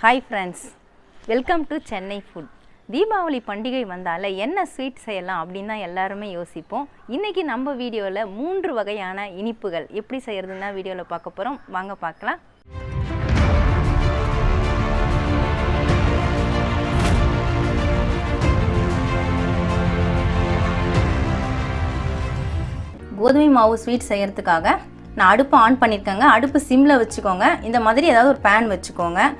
Hi friends, welcome to Chennai food. Deepavali பண்டிகை வந்தால என்ன sweet செய்யலாம் அப்படின்னு தான் எல்லாருமே யோசிப்போம். இன்னைக்கு நம்ம வீடியோவில் 3 வகையான இனிப்புகள் எப்படி செய்யறதுன்னா வீடியோவில் பார்க்க போகிறோம். வாங்க பார்க்கலாம். கோதுமை மாவு ஸ்வீட் செய்யறதுக்காக நான் அடுப்பு ஆன் பண்ணியிருக்கேங்க. அடுப்பு சிம்மில் வச்சுக்கோங்க. இந்த மாதிரி ஏதாவது ஒரு பேன் வச்சுக்கோங்க.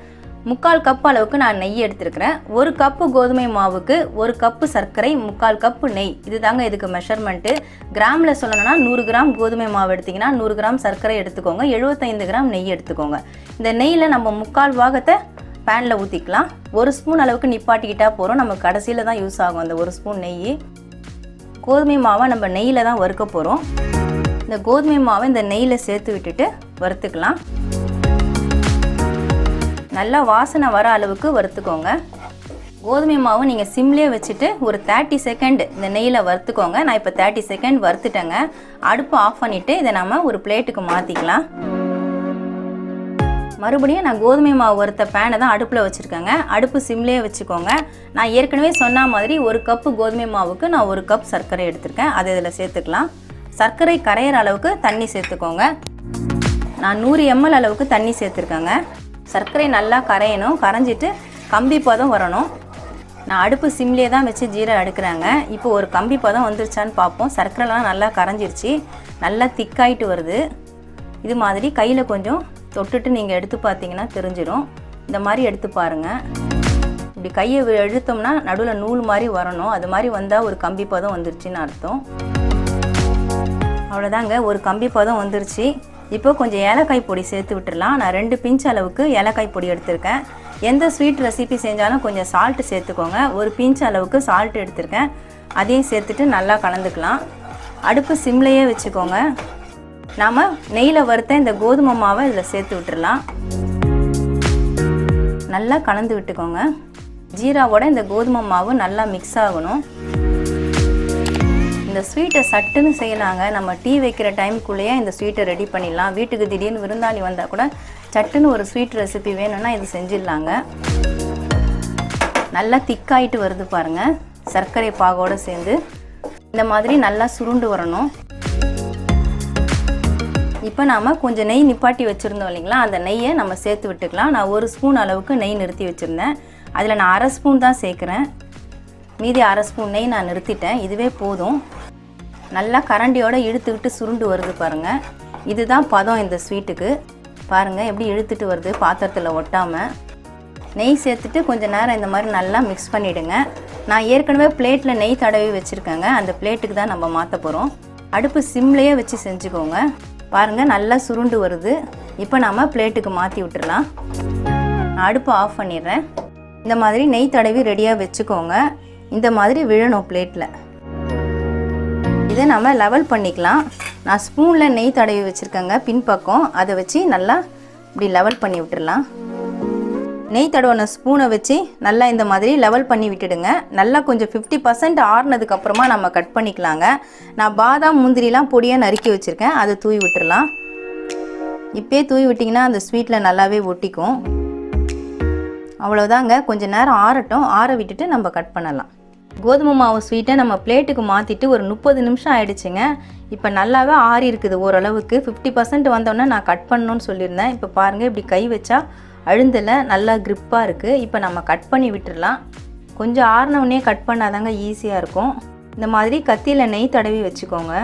3/4 கப் அளவுக்கு நான் நெய் எடுத்துருக்கிறேன். 1 கப்பு கோதுமை மாவுக்கு 1 கப்பு சர்க்கரை, 3/4 கப்பு நெய். இது தாங்க இதுக்கு மெஷர்மெண்ட்டு. கிராமில் சொல்லணும்னா 100 கிராம் கோதுமை மாவு எடுத்திங்கன்னா 100 கிராம் சர்க்கரை எடுத்துக்கோங்க, 75 கிராம் நெய் எடுத்துக்கோங்க. இந்த நெய்யில் நம்ம 3/4 பாகத்தை பேனில் ஊற்றிக்கலாம். 1 ஸ்பூன் அளவுக்கு நிப்பாட்டிக்கிட்டால் போகிறோம். நம்ம கடைசியில் தான் யூஸ் ஆகும் அந்த 1 ஸ்பூன் நெய். கோதுமை மாவை நம்ம நெய்யில் தான் வறுக்க போகிறோம். இந்த கோதுமை மாவை இந்த நெய்யில் சேர்த்து விட்டுட்டு வறுத்துக்கலாம். நல்லா வாசனை வர அளவுக்கு வறுத்துக்கோங்க. கோதுமை மாவு நீங்கள் சிம்லேயே வச்சுட்டு ஒரு 30 செகண்ட் இந்த நெய்யில் வறுத்துக்கோங்க. நான் இப்போ 30 செகண்ட் வறுத்துட்டேங்க. அடுப்பு ஆஃப் பண்ணிவிட்டு இதை நம்ம ஒரு பிளேட்டுக்கு மாற்றிக்கலாம். மறுபடியும் நான் கோதுமை மாவு வறுத்த பேனை தான் அடுப்பில் வச்சுருக்கேங்க. அடுப்பு சிம்லேயே வச்சுக்கோங்க. நான் ஏற்கனவே சொன்ன மாதிரி 1 கப்பு கோதுமை மாவுக்கு நான் 1 கப் சர்க்கரை எடுத்திருக்கேன். அதை இதில் சேர்த்துக்கலாம். சர்க்கரை கரையிற அளவுக்கு தண்ணி சேர்த்துக்கோங்க. நான் 100 ml அளவுக்கு தண்ணி சேர்த்துருக்கேங்க. சர்க்கரை நல்லா கரையணும். கரைஞ்சிட்டு கம்பி பதம் வரணும். நான் அடுப்பு சிம்லேயே தான் வச்சு ஜீரா எடுக்கிறேங்க. இப்போ ஒரு கம்பி பதம் வந்துருச்சான்னு பார்ப்போம். சர்க்கரைலாம் நல்லா கரைஞ்சிருச்சு. நல்லா திக்காயிட்டு வருது. இது மாதிரி கையில் கொஞ்சம் தொட்டுட்டு நீங்கள் எடுத்து பார்த்தீங்கன்னா தெரிஞ்சிடும். இந்த மாதிரி எடுத்து பாருங்கள். இப்படி கையை எடுத்தோம்னா நடுவில் நூல் மாதிரி வரணும். அது மாதிரி வந்தால் ஒரு கம்பி பதம் வந்துருச்சுன்னு அர்த்தம். அவ்வளோதாங்க, ஒரு கம்பி பதம் வந்துருச்சு. இப்போ கொஞ்சம் ஏலக்காய் பொடி சேர்த்து விட்டுடலாம். நான் 2 பிஞ்ச் அளவுக்கு ஏலக்காய் பொடி எடுத்திருக்கேன். எந்த ஸ்வீட் ரெசிபி செஞ்சாலும் கொஞ்சம் சால்ட்டு சேர்த்துக்கோங்க. 1 பிஞ்ச் அளவுக்கு சால்ட் எடுத்திருக்கேன். அதையும் சேர்த்துட்டு நல்லா கலந்துக்கலாம். அடுப்பு சிம்லேயே வச்சுக்கோங்க. நாம் நெய்யில் வறுத்த இந்த கோதுமை மாவை இதில் சேர்த்து விட்டுடலாம். நல்லா கலந்து விட்டுக்கோங்க. ஜீராவோட இந்த கோதுமை மாவு நல்லா மிக்ஸ் ஆகணும். இந்த ஸ்வீட்டை சட்டுன்னு செய்யலாங்க. நம்ம டீ வைக்கிற டைமுக்குள்ளேயே இந்த ஸ்வீட்டை ரெடி பண்ணிடலாம். வீட்டுக்கு திடீர்னு விருந்தாளி வந்தால் கூட சட்டுன்னு ஒரு ஸ்வீட் ரெசிபி வேணும்னா இது செஞ்சிடலாங்க. நல்லா திக்காயிட்டு வருது பாருங்கள். சர்க்கரை பாகோடு சேர்ந்து இந்த மாதிரி நல்லா சுருண்டு வரணும். இப்போ நாம் கொஞ்சம் நெய் நிப்பாட்டி வச்சுருந்தோம் இல்லைங்களா, அந்த நெய்யை நம்ம சேர்த்து விட்டுக்கலாம். நான் 1 ஸ்பூன் அளவுக்கு நெய் நிறுத்தி வச்சுருந்தேன். அதில் நான் 1/2 ஸ்பூன் தான் சேர்க்குறேன். மீதி 1/2 ஸ்பூன் நெய் நான் நிறுத்திட்டேன். இதுவே போதும். நல்லா கரண்டியோடு இழுத்துக்கிட்டு சுருண்டு வருது பாருங்கள். இதுதான் பதம் இந்த ஸ்வீட்டுக்கு. பாருங்கள் எப்படி இழுத்துட்டு வருது, பாத்திரத்தில் ஒட்டாமல். நெய் சேர்த்துட்டு கொஞ்சம் நேரம் இந்த மாதிரி நல்லா மிக்ஸ் பண்ணிவிடுங்க. நான் ஏற்கனவே பிளேட்டில் நெய் தடவி வச்சுருக்கேங்க. அந்த பிளேட்டுக்கு தான் நம்ம மாற்ற போகிறோம். அடுப்பு சிம்லேயே வச்சு செஞ்சுக்கோங்க. பாருங்கள் நல்லா சுருண்டு வருது. இப்போ நம்ம பிளேட்டுக்கு மாற்றி விட்டுடலாம். நான் அடுப்பு ஆஃப் பண்ணிடுறேன். இந்த மாதிரி நெய் தடவி ரெடியாக வச்சுக்கோங்க. இந்த மாதிரி விழணும் பிளேட்டில். இதை நம்ம லெவல் பண்ணிக்கலாம். நான் ஸ்பூனில் நெய் தடவி வச்சுருக்கேங்க பின்பக்கம். அதை வச்சு நல்லா இப்படி லெவல் பண்ணி விட்டுடலாம். நெய் தடவின ஸ்பூனை வச்சு நல்லா இந்த மாதிரி லெவல் பண்ணி விட்டுடுங்க. நல்லா கொஞ்சம் 50% ஆறுனதுக்கப்புறமா நம்ம கட் பண்ணிக்கலாங்க. நான் பாதாம் முந்திரிலாம் பொடியாக நறுக்கி வச்சுருக்கேன். அதை தூவி விட்டுடலாம். இப்போயே தூவி விட்டிங்கன்னா அந்த ஸ்வீட்டில் நல்லாவே ஒட்டிக்கும். அவ்வளோதாங்க, கொஞ்சம் நேரம் ஆறட்டும். ஆற விட்டுட்டு நம்ம கட் பண்ணலாம். கோதுமை மாவு ஸ்வீட்டை நம்ம பிளேட்டுக்கு மாற்றிட்டு ஒரு 30 நிமிஷம் ஆகிடுச்சுங்க. இப்போ நல்லாவே ஆறி இருக்குது ஓரளவுக்கு. 50% வந்தோடனே நான் கட் பண்ணணும்னு சொல்லியிருந்தேன். இப்போ பாருங்கள் இப்படி கை வச்சா அழுந்தலை, நல்லா க்ரிப்பாக இருக்குது. இப்போ நம்ம கட் பண்ணி விட்டுடலாம். கொஞ்சம் ஆறினவுடனே கட் பண்ணாதாங்க ஈஸியாக இருக்கும். இந்த மாதிரி கத்தியில் நெய் தடவி வச்சுக்கோங்க.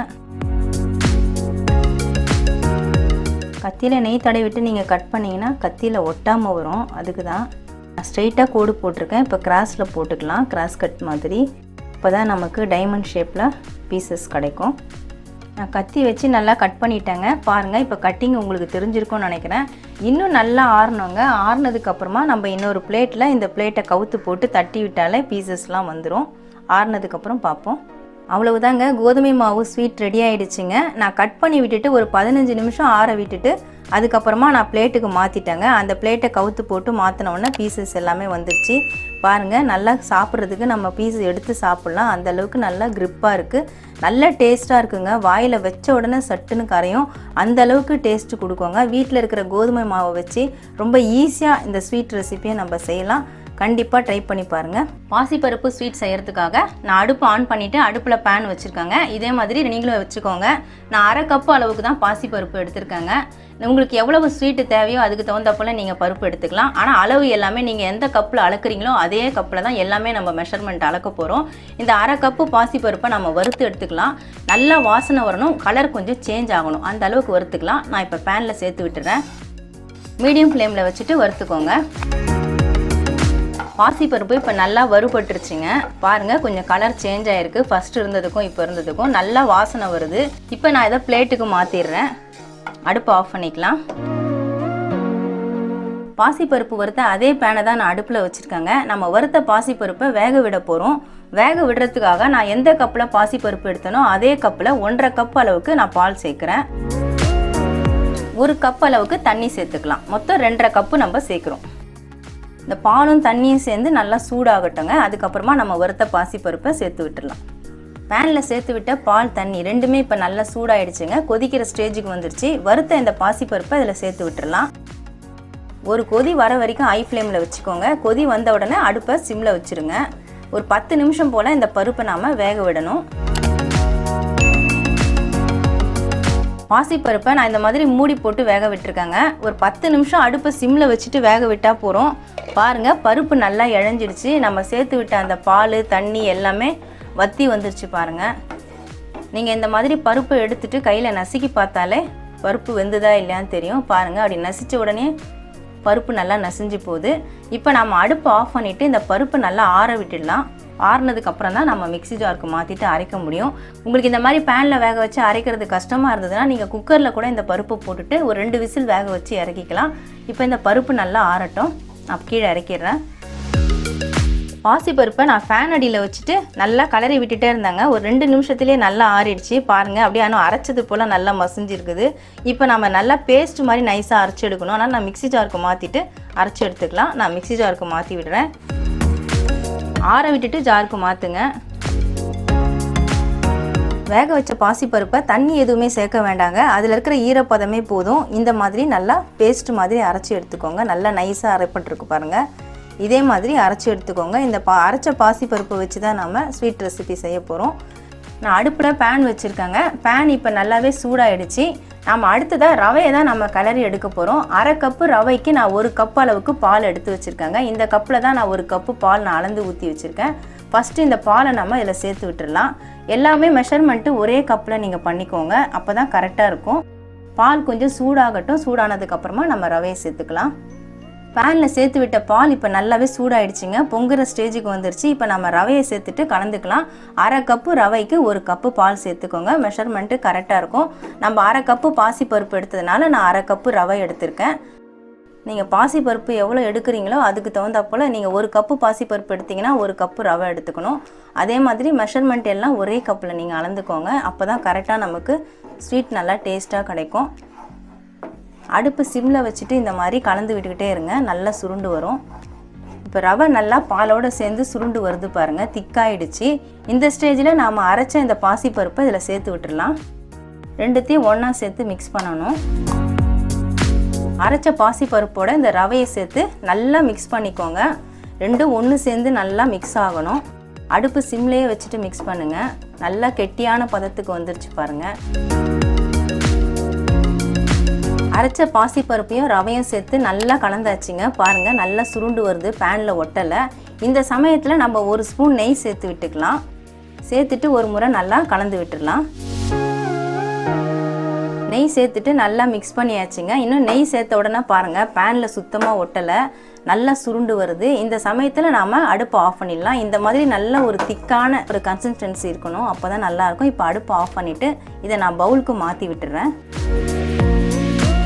கத்தியில் நெய் தடவிட்டு நீங்கள் கட் பண்ணிங்கன்னா கத்தியில் ஒட்டாமல் வரும். அதுக்கு தான் நான் ஸ்ட்ரெயிட்டாக கோடு போட்டிருக்கேன். இப்போ கிராஸில் போட்டுக்கலாம், கிராஸ் கட் மாதிரி. இப்போ தான் நமக்கு டைமண்ட் ஷேப்பில் பீசஸ் கிடைக்கும். நான் கத்தி வச்சு நல்லா கட் பண்ணிட்டேங்க. பாருங்கள் இப்போ கட்டிங் உங்களுக்கு தெரிஞ்சிருக்கும்னு நினைக்கிறேன். இன்னும் நல்லா ஆறணுங்க. ஆறுனதுக்கப்புறமா நம்ம இன்னொரு பிளேட்டில் இந்த பிளேட்டை கவுத்து போட்டு தட்டி விட்டாலே பீசஸ்லாம் வந்துடும். ஆறுனதுக்கப்புறம் பார்ப்போம். அவ்வளவுதாங்க, கோதுமை மாவு ஸ்வீட் ரெடி ஆகிடுச்சுங்க. நான் கட் பண்ணி விட்டுட்டு ஒரு 15 நிமிஷம் ஆற விட்டுட்டு அதுக்கப்புறமா நான் பிளேட்டுக்கு மாற்றிட்டேங்க. அந்த பிளேட்டை கவுத்து போட்டு மாற்றினோடனே பீசஸ் எல்லாமே வந்துடுச்சு. பாருங்கள், நல்லா சாப்பிட்றதுக்கு நம்ம பீஸ் எடுத்து சாப்பிட்லாம். அந்தளவுக்கு நல்லா க்ரிப்பாக இருக்குது, நல்ல டேஸ்ட்டாக இருக்குங்க. வாயில் வச்ச உடனே சட்டுன்னு கரையும், அந்தளவுக்கு டேஸ்ட்டு கொடுக்குங்க. வீட்டில் இருக்கிற கோதுமை மாவை வச்சு ரொம்ப ஈஸியாக இந்த ஸ்வீட் ரெசிப்பியை நம்ம செய்யலாம். கண்டிப்பாக ட்ரை பண்ணி பாருங்கள். பாசிப்பருப்பு ஸ்வீட் செய்கிறதுக்காக நான் அடுப்பு ஆன் பண்ணிவிட்டு அடுப்பில் பேன் வச்சுருக்காங்க. இதே மாதிரி நீங்களும் வச்சுக்கோங்க. நான் 1/2 கப்பு அளவுக்கு தான் பாசிப்பருப்பு எடுத்திருக்கேங்க. உங்களுக்கு எவ்வளவு ஸ்வீட்டு தேவையோ அதுக்கு தகுந்தப்போல் நீங்கள் பருப்பு எடுத்துக்கலாம். ஆனால் அளவு எல்லாமே நீங்கள் எந்த கப்பில் அளக்குறீங்களோ அதே கப்பில் தான் எல்லாமே நம்ம மெஷர்மெண்ட் அளக்க போகிறோம். இந்த 1/2 கப்பு பாசிப்பருப்பை நம்ம வறுத்து எடுத்துக்கலாம். நல்லா வாசனை வரணும், கலர் கொஞ்சம் சேஞ்ச் ஆகணும், அந்த அளவுக்கு வறுத்துக்கலாம். நான் இப்போ பேனில் சேர்த்து விட்டுறேன். மீடியம் ஃப்ளேமில் வச்சுட்டு வறுத்துக்கோங்க. பாசிப்பருப்பு இப்போ நல்லா வறுபட்டுருச்சுங்க. பாருங்கள், கொஞ்சம் கலர் சேஞ்ச் ஆகிருக்கு. ஃபஸ்ட்டு இருந்ததுக்கும் இப்போ இருந்ததுக்கும் நல்லா வாசனை வருது. இப்போ நான் இதை பிளேட்டுக்கு மாற்றிடுறேன். அடுப்பு ஆஃப் பண்ணிக்கலாம். பாசிப்பருப்பு வறுத்த அதே பேனை தான் நான் அடுப்பில் வச்சுருக்கேங்க. நம்ம வறுத்த பாசிப்பருப்பை வேக விட போகிறோம். வேக விடுறதுக்காக நான் எந்த கப்பில் பாசிப்பருப்பு எடுத்தனோ அதே கப்பில் 1/2 கப் அளவுக்கு நான் பால் சேர்க்குறேன். 1 கப் அளவுக்கு தண்ணி சேர்த்துக்கலாம். மொத்தம் 2.5 கப்பு நம்ம சேர்க்குறோம். இந்த பாலும் தண்ணியும் சேர்ந்து நல்லா சூடாகட்டுங்க. அதுக்கப்புறமா நம்ம வறுத்த பாசிப்பருப்பை சேர்த்து விட்டுடலாம். பேனில் சேர்த்து விட்ட பால் தண்ணி ரெண்டுமே இப்போ நல்லா சூடாயிடுச்சுங்க. கொதிக்கிற ஸ்டேஜுக்கு வந்துருச்சு. வறுத்த இந்த பாசிப்பருப்பை இதில் சேர்த்து விட்டுடலாம். ஒரு கொதி வர வரைக்கும் ஹை ஃப்ளேமில் வச்சுக்கோங்க. கொதி வந்த உடனே அடுப்பை சிம்மில் வச்சுருங்க. ஒரு 10 நிமிஷம் போல் இந்த பருப்பை நாம் வேக விடணும். பாசிப்பருப்பை நான் இந்த மாதிரி மூடி போட்டு வேக விட்டுருக்கேங்க. ஒரு 10 நிமிஷம் அடுப்பை சிம்மில் வச்சுட்டு வேக விட்டால் போகிறோம். பாருங்கள், பருப்பு நல்லா இழஞ்சிடுச்சு. நம்ம சேர்த்து விட்ட அந்த பால் தண்ணி எல்லாமே வற்றி வந்துருச்சு பாருங்கள். நீங்கள் இந்த மாதிரி பருப்பு எடுத்துகிட்டு கையில் நசுக்கி பார்த்தாலே பருப்பு வெந்துதா இல்லையான்னு தெரியும். பாருங்கள், அப்படி நசித்த உடனே பருப்பு நல்லா நசிஞ்சு போகுது. இப்போ நம்ம அடுப்பு ஆஃப் பண்ணிவிட்டு இந்த பருப்பு நல்லா ஆற விட்டுடலாம். ஆறுனதுக்கப்புறம் தான் நம்ம மிக்ஸி ஜாருக்கு மாற்றிட்டு அரைக்க முடியும். உங்களுக்கு இந்த மாதிரி பேனில் வேக வச்சு அரைக்கிறது கஷ்டமாக இருந்ததுன்னா நீங்கள் குக்கரில் கூட இந்த பருப்பு போட்டுட்டு ஒரு 2 விசில் வேக வச்சு இறக்கிக்கலாம். இப்போ இந்த பருப்பு நல்லா ஆறட்டும். நான் கீழே இறக்கிடுறேன். பாசிப்பருப்பை நான் ஃபேன் அடியில் வச்சுட்டு நல்லா கலரி விட்டுட்டே இருந்தாங்க. ஒரு 2 நிமிஷத்துலேயே நல்லா ஆறிடுச்சு. பாருங்கள், அப்படியே ஆனால் அரைச்சது போல் நல்லா மசிஞ்சிருக்குது. இப்போ நம்ம நல்லா பேஸ்ட் மாதிரி நைஸாக அரைச்சி எடுக்கணும். ஆனால் நான் மிக்ஸி ஜாருக்கு மாற்றிட்டு அரைச்சி எடுத்துக்கலாம். நான் மிக்ஸி ஜாருக்கு மாற்றி விடுறேன். ஆற விட்டுட்டு ஜாருக்கு மாற்றுங்க. வேக வச்ச பாசிப்பருப்பை தண்ணி எதுவுமே சேர்க்க வேண்டாங்க. அதில் இருக்கிற ஈரப்பதமே போதும். இந்த மாதிரி நல்லா பேஸ்ட் மாதிரி அரைச்சி எடுத்துக்கோங்க. நல்லா நைஸாக அரைப்பட்டுருக்கு பாருங்கள். இதே மாதிரி அரைச்சி எடுத்துக்கோங்க. இந்த அரைச்ச பாசிப்பருப்பை வச்சு தான் நம்ம ஸ்வீட் ரெசிபி செய்ய போகிறோம். நான் அடுப்பில் பேன் வச்சுருக்கேங்க. பேன் இப்போ நல்லாவே சூடாகிடுச்சு. நம்ம அடுத்ததாக ரவையை தான் நம்ம கிளறி எடுக்க போகிறோம். 1/2 கப்பு ரவைக்கு நான் 1 கப் அளவுக்கு பால் எடுத்து வச்சுருக்கேங்க. இந்த கப்பில் தான் நான் 1 கப்பு பால் நான் அளந்து ஊற்றி வச்சுருக்கேன். ஃபஸ்ட்டு இந்த பாலை நம்ம இதில் சேர்த்து விட்டுடலாம். எல்லாமே மெஷர்மெண்ட்டு ஒரே கப்பில் நீங்கள் பண்ணிக்கோங்க. அப்போ தான் கரெக்டாக இருக்கும். பால் கொஞ்சம் சூடாகட்டும். சூடானதுக்கப்புறமா நம்ம ரவையை சேர்த்துக்கலாம். பேனில் சேர்த்து விட்ட பால் இப்போ நல்லாவே சூடாயிடுச்சுங்க. பொங்குற ஸ்டேஜுக்கு வந்துருச்சு. இப்போ நம்ம ரவையை சேர்த்துட்டு கலந்துக்கலாம். 1/2 கப்பு ரவைக்கு 1 கப்பு பால் சேர்த்துக்கோங்க. மெஷர்மெண்ட்டு கரெக்டாக இருக்கும். நம்ம 1/2 கப்பு பாசிப்பருப்பு எடுத்ததுனால நான் 1/2 கப்பு ரவை எடுத்திருக்கேன். நீங்கள் பாசிப்பருப்பு எவ்வளோ எடுக்கிறீங்களோ அதுக்கு தகுந்தாப்போல் நீங்கள் 1 கப்பு பாசிப்பருப்பு எடுத்திங்கன்னா 1 கப்பு ரவை எடுத்துக்கணும். அதே மாதிரி மெஷர்மெண்ட் எல்லாம் ஒரே கப்பில் நீங்கள் அளந்துக்கோங்க. அப்போ தான் கரெக்டாக நமக்கு ஸ்வீட் நல்லா டேஸ்ட்டாக கிடைக்கும். அடுப்பு சிம்மில் வச்சுட்டு இந்த மாதிரி கலந்து விட்டுக்கிட்டே இருங்க. நல்லா சுருண்டு வரும். இப்போ ரவை நல்லா பாலோடு சேர்ந்து சுருண்டு வருது பாருங்கள், திக்காயிடுச்சு. இந்த ஸ்டேஜில் நாம் அரைச்ச இந்த பாசிப்பருப்பை இதில் சேர்த்து விட்டுடலாம். ரெண்டுத்தையும் ஒன்றா சேர்த்து மிக்ஸ் பண்ணணும். அரைச்ச பாசிப்பருப்போட இந்த ரவையை சேர்த்து நல்லா மிக்ஸ் பண்ணிக்கோங்க. ரெண்டும் ஒன்று சேர்ந்து நல்லா மிக்ஸ் ஆகணும். அடுப்பு சிம்லேயே வச்சுட்டு மிக்ஸ் பண்ணுங்கள். நல்லா கெட்டியான பதத்துக்கு வந்துருச்சு பாருங்கள். அரைச்ச பாசிப்பருப்பையும் ரவையும் சேர்த்து நல்லா கலந்தாச்சுங்க. பாருங்கள், நல்லா சுருண்டு வருது, பேனில் ஒட்டலை. இந்த சமயத்தில் நம்ம 1 ஸ்பூன் நெய் சேர்த்து விட்டுக்கலாம். சேர்த்துட்டு ஒரு முறை நல்லா கலந்து விட்டுடலாம். நெய் சேர்த்துட்டு நல்லா மிக்ஸ் பண்ணியாச்சுங்க. இன்னும் நெய் சேர்த்த உடனே பாருங்கள், பேனில் சுத்தமாக ஒட்டலை, நல்லா சுருண்டு வருது. இந்த சமயத்தில் நாம் அடுப்பு ஆஃப் பண்ணிடலாம். இந்த மாதிரி நல்ல ஒரு திக்கான ஒரு கன்சிஸ்டன்சி இருக்கணும். அப்போ தான் நல்லாயிருக்கும். இப்போ அடுப்பு ஆஃப் பண்ணிவிட்டு இதை நான் பவுலுக்கு மாற்றி விட்டுறேன்.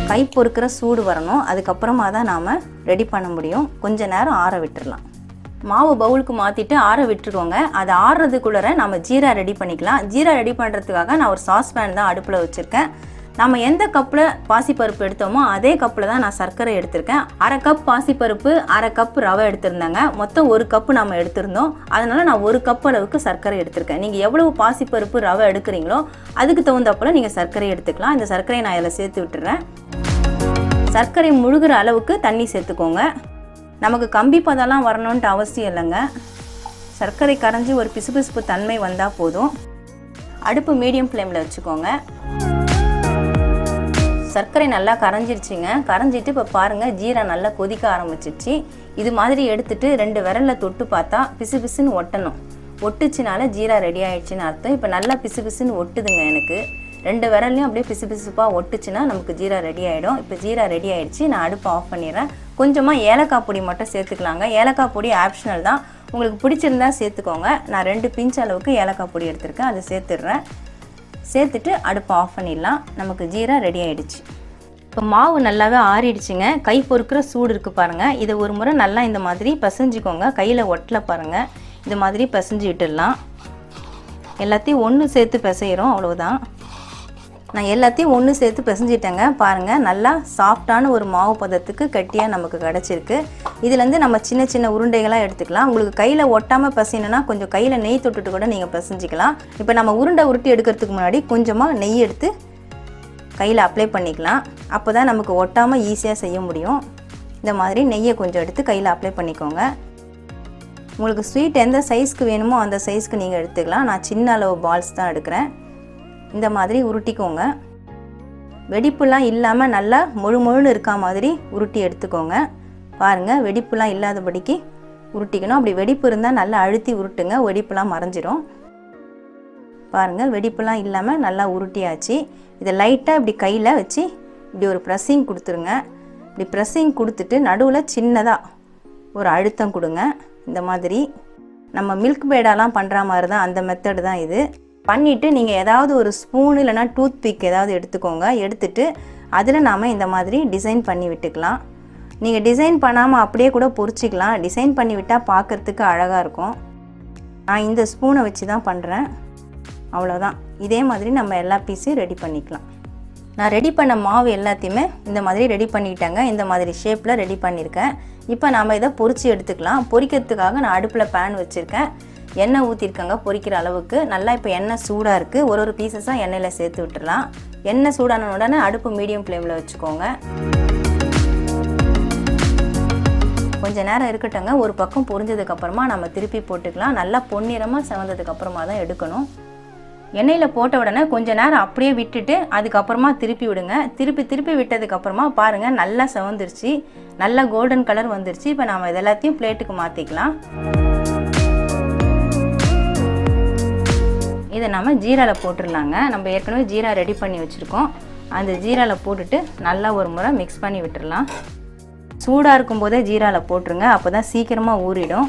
கை பொறுக்கிற சூடு வரணும். அதுக்கப்புறமா தான் நாம் ரெடி பண்ண முடியும். கொஞ்ச நேரம் ஆற விட்டுடலாம். மாவு பவுலுக்கு மாற்றிட்டு ஆற விட்டுருக்கோங்க. அது ஆறுறதுக்குள்ளே நம்ம ஜீரா ரெடி பண்ணிக்கலாம். ஜீரா ரெடி பண்ணுறதுக்காக நான் ஒரு சாஸ்பேன் தான் அடுப்பில் வச்சுருக்கேன். நம்ம எந்த கப்பில் பாசிப்பருப்பு எடுத்தோமோ அதே கப்பில் தான் நான் சர்க்கரை எடுத்திருக்கேன். அரை கப் பாசிப்பருப்பு, அரை கப் ரவை எடுத்திருந்தாங்க. மொத்தம் 1 கப்பு நம்ம எடுத்திருந்தோம். அதனால் நான் 1 கப் அளவுக்கு சர்க்கரை எடுத்திருக்கேன். நீங்கள் எவ்வளவு பாசிப்பருப்பு ரவை எடுக்கிறீங்களோ அதுக்கு தகுந்தப்போல் நீங்கள் சர்க்கரை எடுத்துக்கலாம். இந்த சர்க்கரையை நான் இதில் சேர்த்து விட்டுறேன். சர்க்கரை முழுகிற அளவுக்கு தண்ணி சேர்த்துக்கோங்க. நமக்கு கம்பி பதெல்லாம் வரணுன்ட்டு அவசியம் இல்லைங்க. சர்க்கரை கரைஞ்சி ஒரு பிசுபிசுப்பு தன்மை வந்தால் போதும். அடுப்பு மீடியம் ஃப்ளேமில் வச்சுக்கோங்க. சர்க்கரை நல்லா கரைஞ்சிருச்சுங்க. கரைஞ்சிட்டு இப்போ பாருங்கள், ஜீரா நல்லா கொதிக்க ஆரம்பிச்சிருச்சு. இது மாதிரி எடுத்துகிட்டு 2 விரலில் தொட்டு பார்த்தா பிசு பிசுன்னு ஒட்டணும். ஒட்டுச்சுனால ஜீரா ரெடி ஆகிடுச்சின்னு அர்த்தம். இப்போ நல்லா பிசு பிசுன்னு ஒட்டுதுங்க. எனக்கு 2 விரல்லையும் அப்படியே பிசு பிசுப்பாக ஒட்டுச்சுன்னா நமக்கு ஜீரா ரெடி ஆகிடும். இப்போ ஜீரா ரெடி ஆகிடுச்சு. நான் அடுப்பை ஆஃப் பண்ணிடுறேன். கொஞ்சமாக ஏலக்காய் பொடி மட்டும் சேர்த்துக்கலாங்க. ஏலக்காய் பொடி ஆப்ஷனல் தான், உங்களுக்கு பிடிச்சிருந்தா சேர்த்துக்கோங்க. நான் 2 பிஞ்ச் அளவுக்கு ஏலக்காய் பொடி எடுத்திருக்கேன், அதை சேர்த்துடுறேன். சேர்த்துட்டு அடுப்பை ஆஃப் பண்ணிடலாம். நமக்கு ஜீரா ரெடி ஆகிடுச்சு. இப்போ மாவு நல்லாவே ஆறிடுச்சுங்க. கை பொறுக்கிற சூடு இருக்குது பாருங்கள். இதை ஒரு முறை நல்லா இந்த மாதிரி பிசைஞ்சிக்கோங்க. கையில் ஒட்டல பாருங்கள். இது மாதிரி பிசைஞ்சு விட்டுடலாம். எல்லாத்தையும் ஒன்று சேர்த்து பிசைகிறோம், அவ்வளோதான். நான் எல்லாத்தையும் ஒன்று சேர்த்து பிசைஞ்சிட்டேங்க. பாருங்கள், நல்லா சாஃப்டான ஒரு மாவு பதத்துக்கு கட்டியாக நமக்கு கிடச்சிருக்கு. இதுலேருந்து நம்ம சின்ன சின்ன உருண்டைகளாக எடுத்துக்கலாம். உங்களுக்கு கையில் ஒட்டாமல் பிசையணுன்னா கொஞ்சம் கையில் நெய் தொட்டுட்டு கூட நீங்கள் பிசைஞ்சிக்கலாம். இப்போ நம்ம உருண்டை உருட்டி எடுக்கிறதுக்கு முன்னாடி கொஞ்சமாக நெய் எடுத்து கையில் அப்ளை பண்ணிக்கலாம். அப்போ தான் நமக்கு ஒட்டாமல் ஈஸியாக செய்ய முடியும். இந்த மாதிரி நெய்யை கொஞ்சம் எடுத்து கையில் அப்ளை பண்ணிக்கோங்க. உங்களுக்கு ஸ்வீட் எந்த சைஸ்க்கு வேணுமோ அந்த சைஸ்க்கு நீங்கள் எடுத்துக்கலாம். நான் சின்ன அளவு பால்ஸ் தான் எடுக்கிறேன். இந்த மாதிரி உருட்டிக்கோங்க. வெடிப்புலாம் இல்லாமல் நல்லா முழுமுழுன்னு இருக்கா மாதிரி உருட்டி எடுத்துக்கோங்க. பாருங்கள், வெடிப்புலாம் இல்லாதபடிக்கு உருட்டிக்கணும். அப்படி வெடிப்பு இருந்தால் நல்லா அழுத்தி உருட்டுங்க, வெடிப்புலாம் மறைஞ்சிரும். பாருங்கள், வெடிப்புலாம் இல்லாமல் நல்லா உருட்டியாச்சு. இதை லைட்டாக இப்படி கையில் வச்சு இப்படி ஒரு ப்ரெஸ்ஸிங் கொடுத்துருங்க. இப்படி ப்ரெஸ்ஸிங் கொடுத்துட்டு நடுவில் சின்னதாக ஒரு அழுத்தம் கொடுங்க. இந்த மாதிரி நம்ம மில்க் பேடாலாம் பண்ணுற மாதிரி தான், அந்த மெத்தடு தான் இது. பண்ணிவிட்டு நீங்கள் ஏதாவது ஒரு ஸ்பூன் இல்லைனா டூத் பிக் ஏதாவது எடுத்துக்கோங்க. எடுத்துகிட்டு அதில் நாம் இந்த மாதிரி டிசைன் பண்ணி விட்டுக்கலாம். நீங்கள் டிசைன் பண்ணாமல் அப்படியே கூட பொரிச்சிக்கலாம். டிசைன் பண்ணி விட்டால் பார்க்குறதுக்கு அழகாக இருக்கும். நான் இந்த ஸ்பூனை வச்சு தான் பண்ணுறேன், அவ்வளோதான். இதே மாதிரி நம்ம எல்லா பீஸையும் ரெடி பண்ணிக்கலாம். நான் ரெடி பண்ண மாவு எல்லாத்தையுமே இந்த மாதிரி ரெடி பண்ணிட்டேங்க. இந்த மாதிரி ஷேப்பில் ரெடி பண்ணியிருக்கேன். இப்போ நாம் இதை பொரிச்சு எடுத்துக்கலாம். பொரிக்கிறதுக்காக நான் அடுப்பில் பேன் வச்சுருக்கேன். எண்ணெய் ஊற்றிருக்கேங்க பொரிக்கிற அளவுக்கு. நல்லா இப்போ எண்ணெய் சூடாக இருக்குது. ஒரு பீசஸாக எண்ணெயில் சேர்த்து விட்டுடலாம். எண்ணெய் சூடான உடனே அடுப்பு மீடியம் ஃப்ளேமில் வச்சுக்கோங்க. கொஞ்சம் நேரம் இருக்கட்டுங்க. ஒரு பக்கம் பொரிஞ்சதுக்கப்புறமா நம்ம திருப்பி போட்டுக்கலாம். நல்லா பொன்னிறமாக செவந்ததுக்கப்புறமா தான் எடுக்கணும். எண்ணெயில் போட்ட உடனே கொஞ்சம் நேரம் அப்படியே விட்டுட்டு அதுக்கப்புறமா திருப்பி விடுங்க. திருப்பி விட்டதுக்கப்புறமா பாருங்கள், நல்லா செவந்துருச்சு. நல்லா கோல்டன் கலர் வந்துருச்சு. இப்போ நம்ம இது எல்லாத்தையும் பிளேட்டுக்கு மாற்றிக்கலாம். இதை நம்ம ஜீராவில் போட்டுடலாங்க. நம்ம ஏற்கனவே ஜீரா ரெடி பண்ணி வச்சுருக்கோம். அந்த ஜீராவில் போட்டுட்டு நல்லா ஒரு முறை மிக்ஸ் பண்ணி விட்டுடலாம். சூடாக இருக்கும்போதே ஜீராவில் போட்டுருங்க, அப்போ தான் சீக்கிரமாக ஊறிடும்.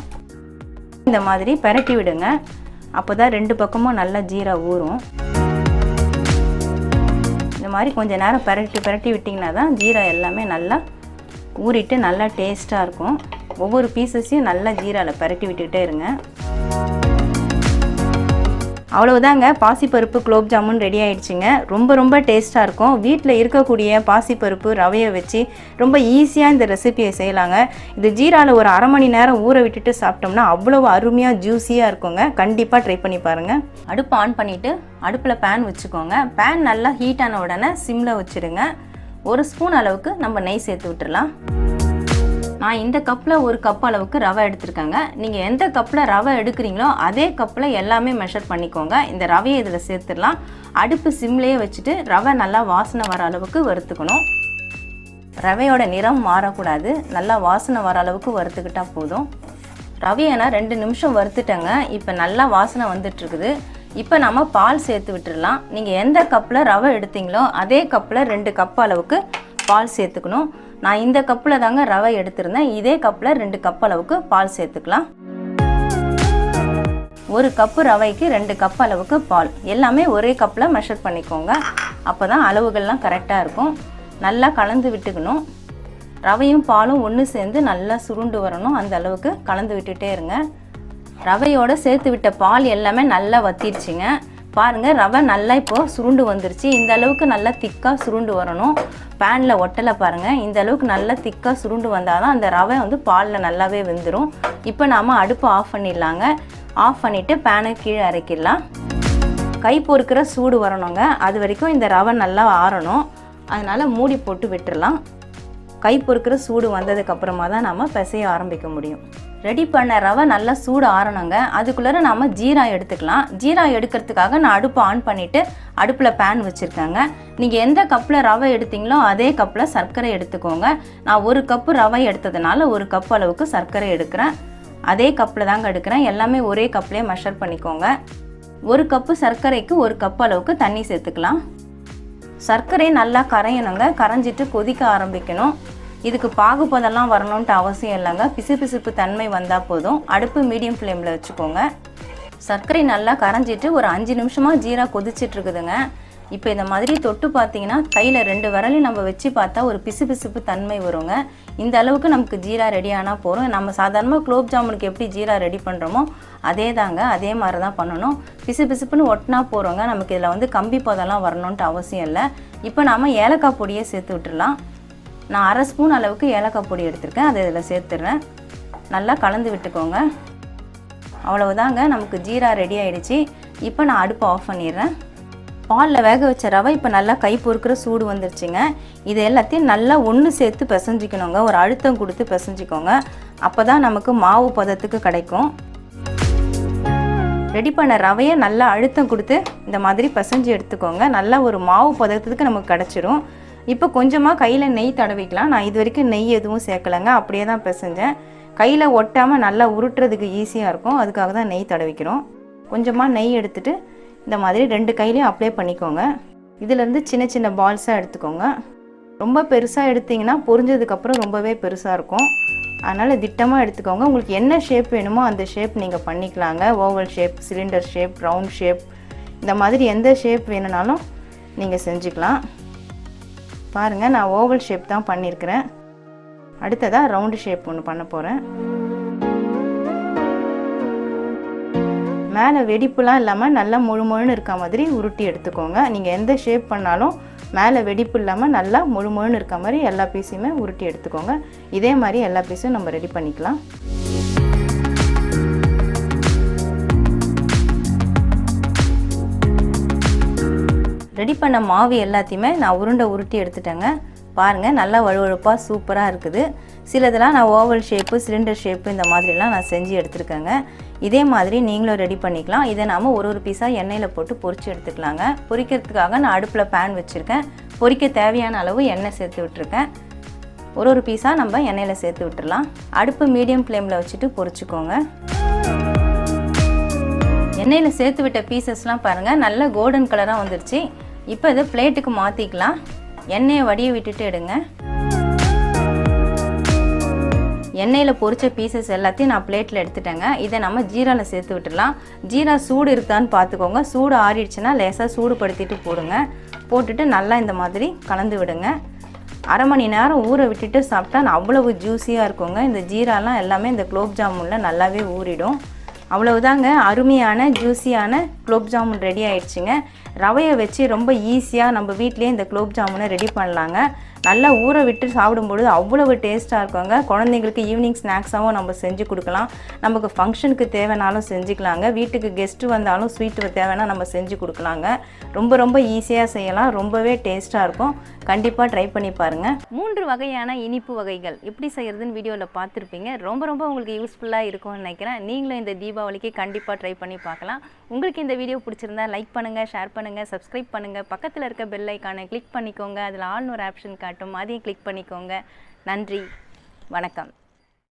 இந்த மாதிரி பெரட்டி விடுங்க. அப்போ தான் 2 பக்கமும் நல்லா ஜீரா ஊறும். இந்த மாதிரி கொஞ்சம் நேரம் பெரட்டி விட்டிங்கன்னா தான் ஜீரா எல்லாமே நல்லா ஊறிட்டு நல்லா டேஸ்ட்டாக இருக்கும். ஒவ்வொரு பீசஸையும் நல்லா ஜீராவில் பெரட்டி விட்டுக்கிட்டே இருங்க. அவ்வளவுதாங்க, பாசிப்பருப்பு குலோப் ஜாமுன் ரெடி ஆகிடுச்சிங்க. ரொம்ப டேஸ்ட்டாக இருக்கும். வீட்டில் இருக்கக்கூடிய பாசிப்பருப்பு ரவையை வச்சு ரொம்ப ஈஸியாக இந்த ரெசிபியை செய்யலாங்க. இது ஜீராவில் ஒரு அரை மணி நேரம் ஊற விட்டுட்டு சாப்பிட்டோம்னா அவ்வளோ அருமையாக ஜூஸியாக இருக்குங்க. கண்டிப்பாக ட்ரை பண்ணி பாருங்கள். அடுப்பு ஆன் பண்ணிவிட்டு அடுப்பில் பேன் வச்சுக்கோங்க. பேன் நல்லா ஹீட் ஆன உடனே சிம்மில் வச்சுடுங்க. 1 ஸ்பூன் அளவுக்கு நம்ம நெய் சேர்த்து விட்டுடலாம். நான் இந்த கப்பில் 1 கப் அளவுக்கு ரவை எடுத்துருக்கேங்க. நீங்கள் எந்த கப்பில் ரவை எடுக்கிறீங்களோ அதே கப்பில் எல்லாமே மெஷர் பண்ணிக்கோங்க. இந்த ரவையை இதில் சேர்த்துடலாம். அடுப்பு சிம்லேயே வச்சுட்டு ரவை நல்லா வாசனை வர அளவுக்கு வறுத்துக்கணும். ரவையோட நிறம் மாறக்கூடாது, நல்லா வாசனை வர அளவுக்கு வறுத்துக்கிட்டால் போதும். ரவையை நான் 2 நிமிஷம் வறுத்துட்டேங்க. இப்போ நல்லா வாசனை வந்துட்டுருக்குது. இப்போ நம்ம பால் சேர்த்து விட்டுடலாம். நீங்கள் எந்த கப்பில் ரவை எடுத்தீங்களோ அதே கப்பில் 2 கப் அளவுக்கு பால் சேர்த்துக்கணும். நான் இந்த கப்பில் தாங்க ரவை எடுத்திருந்தேன். இதே கப்பில் 2 கப் அளவுக்கு பால் சேர்த்துக்கலாம். 1 கப்பு ரவைக்கு 2 கப் அளவுக்கு பால். எல்லாமே ஒரே கப்பில் மெஷர் பண்ணிக்கோங்க. அப்போ தான் அளவுகள்லாம் கரெக்டாக இருக்கும். நல்லா கலந்து விட்டுக்கணும். ரவையும் பாலும் ஒன்று சேர்ந்து நல்லா சுருண்டு வரணும். அந்த அளவுக்கு கலந்து விட்டுட்டே இருங்க. ரவையோடு சேர்த்து விட்ட பால் எல்லாமே நல்லா வத்திடுச்சிங்க. பாருங்கள், ரவை நல்லா இப்போது சுருண்டு வந்துருச்சு. இந்த அளவுக்கு நல்லா திக்காக சுருண்டு வரணும். பேனில் ஒட்டலை பாருங்கள். இந்த அளவுக்கு நல்லா திக்காக சுருண்டு வந்தால் தான் அந்த ரவை வந்து பாலில் நல்லாவே வெந்துடும். இப்போ நாம் அடுப்பு ஆஃப் பண்ணிடலாங்க. ஆஃப் பண்ணிவிட்டு பேனை கீழே இறக்கிடலாம். கை பொறுக்கிற சூடு வரணுங்க. அது வரைக்கும் இந்த ரவை நல்லா ஆறணும். அதனால் மூடி போட்டு விட்டுடலாம். கை பொறுக்கிற சூடு வந்ததுக்கப்புறமா தான் நாம் பிசைய ஆரம்பிக்க முடியும். ரெடி பண்ண ரவை நல்லா சூடு ஆறணுங்க. அதுக்குள்ளே நாம் ஜீரா எடுத்துக்கலாம். ஜீரா எடுக்கிறதுக்காக நான் அடுப்பு ஆன் பண்ணிவிட்டு அடுப்பில் பேன் வச்சுருக்கேங்க. நீங்கள் எந்த கப்பில் ரவை எடுத்தீங்களோ அதே கப்பில் சர்க்கரை எடுத்துக்கோங்க. நான் 1 கப்பு ரவை எடுத்ததுனால 1 கப் அளவுக்கு சர்க்கரை எடுக்கிறேன். அதே கப்பில் தாங்க எடுக்கிறேன். எல்லாமே ஒரே கப்லேயே மெஷர் பண்ணிக்கோங்க. 1 கப்பு சர்க்கரைக்கு 1 கப் அளவுக்கு தண்ணி சேர்த்துக்கலாம். சர்க்கரை நல்லா கரையணுங்க. கரைஞ்சிட்டு கொதிக்க ஆரம்பிக்கணும். இதுக்கு பாகுபதெல்லாம் வரணுன்ட்டு அவசியம் இல்லைங்க. பிசுபிசுப்பு தன்மை வந்தால் போதும். அடுப்பு மீடியம் ஃப்ளேமில் வச்சுக்கோங்க. சர்க்கரை நல்லா கரைஞ்சிட்டு ஒரு 5 நிமிஷமாக ஜீரா கொதிச்சிட்ருக்குதுங்க. இப்போ இந்த மாதிரி தொட்டு பார்த்தீங்கன்னா கையில் 2 விரலையும் நம்ம வச்சு பார்த்தா ஒரு பிசுபிசுப்பு தன்மை வருங்க. இந்த அளவுக்கு நமக்கு ஜீரா ரெடி ஆனால் போகிறோம். நம்ம சாதாரணமாக குலோப் ஜாமுனுக்கு எப்படி ஜீரா ரெடி பண்ணுறோமோ அதே தாங்க, அதே மாதிரி தான் பண்ணணும். பிசுபிசுப்புன்னு ஒட்டினா போகிறோங்க. நமக்கு இதில் வந்து கம்பி பதெல்லாம் வரணுன்ட்டு அவசியம் இல்லை. இப்போ நாம் ஏலக்காய் பொடியை சேர்த்து விட்டுடலாம். நான் 1/2 ஸ்பூன் அளவுக்கு ஏலக்காய் பொடி எடுத்திருக்கேன். அதை இதில் சேர்த்துடுறேன். நல்லா கலந்து விட்டுக்கோங்க. அவ்வளவுதாங்க, நமக்கு ஜீரா ரெடி ஆகிடுச்சு. இப்போ நான் அடுப்பை ஆஃப் பண்ணிடுறேன். பாலில் வேக வச்ச ரவை இப்போ நல்லா கை பொறுக்கிற சூடு வந்துருச்சுங்க. இது எல்லாத்தையும் நல்லா ஒன்று சேர்த்து பிசைஞ்சிக்கணுங்க. ஒரு அழுத்தம் கொடுத்து பிசைஞ்சிக்கோங்க. அப்போ தான் நமக்கு மாவு பதத்துக்கு கிடைக்கும். ரெடி பண்ண ரவையை நல்லா அழுத்தம் கொடுத்து இந்த மாதிரி பிசைஞ்சு எடுத்துக்கோங்க. நல்லா ஒரு மாவு பதத்துக்கு நமக்கு கிடச்சிரும். இப்போ கொஞ்சமாக கையில் நெய் தடவிக்கலாம். நான் இது வரைக்கும் நெய் எதுவும் சேர்க்கலைங்க. அப்படியே தான் பிசைஞ்சேன். கையில் ஒட்டாமல் நல்லா உருட்டுறதுக்கு ஈஸியாக இருக்கும். அதுக்காக தான் நெய் தடவிக்கிறோம். கொஞ்சமாக நெய் எடுத்துகிட்டு இந்த மாதிரி 2 கையிலையும் அப்ளை பண்ணிக்கோங்க. இதிலேருந்து சின்ன சின்ன பால்ஸாக எடுத்துக்கோங்க. ரொம்ப பெருசாக எடுத்திங்கன்னா பொரிஞ்சதுக்கப்புறம் ரொம்பவே பெருசாக இருக்கும். அதனால் திட்டமாக எடுத்துக்கோங்க. உங்களுக்கு என்ன ஷேப் வேணுமோ அந்த ஷேப் நீங்கள் பண்ணிக்கலாங்க. Oval shape, cylinder shape, round shape, இந்த மாதிரி எந்த ஷேப் வேணுனாலும் நீங்கள் செஞ்சுக்கலாம். பாருங்கள், நான் ஓவல் ஷேப் தான் பண்ணியிருக்கிறேன். அடுத்ததாக ரவுண்டு ஷேப் ஒன்று பண்ண போகிறேன். மேலே வெடிப்புலாம் இல்லாமல் நல்லா முழுமுழுன்னு இருக்க மாதிரி உருட்டி எடுத்துக்கோங்க. நீங்கள் எந்த ஷேப் பண்ணாலும் மேலே வெடிப்பு இல்லாமல் நல்லா முழுமுழுன்னு இருக்க மாதிரி எல்லா பீஸையுமே உருட்டி எடுத்துக்கோங்க. இதே மாதிரி எல்லா பீஸும் நம்ம ரெடி பண்ணிக்கலாம். ரெடி பண்ண மாவு எல்லாத்தையுமே நான் உருட்டி எடுத்துட்டேங்க. பாருங்கள், நல்லா வழுவழுப்பாக சூப்பராக இருக்குது. சிலதெல்லாம் நான் ஓவல் ஷேப்பு, சிலிண்டர் ஷேப்பு இந்த மாதிரிலாம் நான் செஞ்சு எடுத்துருக்கேங்க. இதே மாதிரி நீங்களும் ரெடி பண்ணிக்கலாம். இதை நாம் ஒரு பீஸாக எண்ணெயில் போட்டு பொரித்து எடுத்துக்கலாங்க. பொரிக்கிறதுக்காக நான் அடுப்பில் பேன் வச்சுருக்கேன். பொரிக்க தேவையான அளவு எண்ணெய் சேர்த்து விட்டுருக்கேன். ஒரு பீஸாக நம்ம எண்ணெயில் சேர்த்து விட்டுடலாம். அடுப்பு மீடியம் ஃப்ளேமில் வச்சுட்டு பொரிச்சுக்கோங்க. எண்ணெயில் சேர்த்து விட்ட பீசஸ்லாம் பாருங்கள் நல்லா கோல்டன் கலராக வந்துடுச்சு. இப்போ இதை பிளேட்டுக்கு மாற்றிக்கலாம். எண்ணெயை வடிய விட்டுட்டு எடுங்க. எண்ணெயில் பொரிச்ச பீசஸ் எல்லாத்தையும் நான் பிளேட்டில் எடுத்துட்டேங்க. இதை நம்ம ஜீராவில் சேர்த்து விட்டுடலாம். ஜீரா சூடு இருக்குதான்னு பார்த்துக்கோங்க. சூடு ஆறிடுச்சுன்னா லேசாக சூடுபடுத்திட்டு போடுங்க. போட்டுட்டு நல்லா இந்த மாதிரி கலந்து விடுங்க. 1/2 மணி நேரம் ஊற விட்டுட்டு சாப்பிட்டா அவ்வளவு ஜூஸியாக இருக்குங்க. இந்த ஜீராலாம் எல்லாமே இந்த குலோப் ஜாமுனில் நல்லாவே ஊறிடும். அவ்வளவுதாங்க, அருமையான ஜூஸியான குலோப் ஜாமுன் ரெடி ஆயிடுச்சுங்க. ரவையை வச்சு ரொம்ப ஈஸியாக நம்ம வீட்டிலேயே இந்த குலோப் ஜாமுனை ரெடி பண்ணலாங்க. நல்லா ஊற விட்டு சாப்பிடும்பொழுது அவ்வளவு டேஸ்ட்டாக இருக்குங்க. குழந்தைங்களுக்கு ஈவினிங் ஸ்நாக்ஸாகவும் நம்ம செஞ்சு கொடுக்கலாம். நமக்கு ஃபங்க்ஷனுக்கு தேவைனாலும் செஞ்சுக்கலாங்க. வீட்டுக்கு கெஸ்ட்டு வந்தாலும் ஸ்வீட்டு தேவைன்னா நம்ம செஞ்சு கொடுக்கலாங்க. ரொம்ப ஈஸியாக செய்யலாம். ரொம்பவே டேஸ்ட்டாக இருக்கும். கண்டிப்பாக ட்ரை பண்ணி பாருங்கள். 3 வகையான இனிப்பு வகைகள் எப்படி செய்கிறதுன்னு வீடியோவில் பார்த்துருப்பீங்க. ரொம்ப உங்களுக்கு யூஸ்ஃபுல்லாக இருக்கும்னு நினைக்கிறேன். நீங்களும் இந்த தீபாவளிக்கு கண்டிப்பாக ட்ரை பண்ணி பார்க்கலாம். உங்களுக்கு இந்த வீடியோ பிடிச்சிருந்தா லைக் பண்ணுங்கள், ஷேர் பண்ணுங்கள், சப்ஸ்கிரைப் பண்ணுங்கள். பக்கத்தில் இருக்க பெல் ஐக்கானை கிளிக் பண்ணிக்கோங்க. அதில் ஆல்னு ஒரு ஆப்ஷன் காட்டும், அதையும் கிளிக் பண்ணிக்கோங்க. நன்றி, வணக்கம்.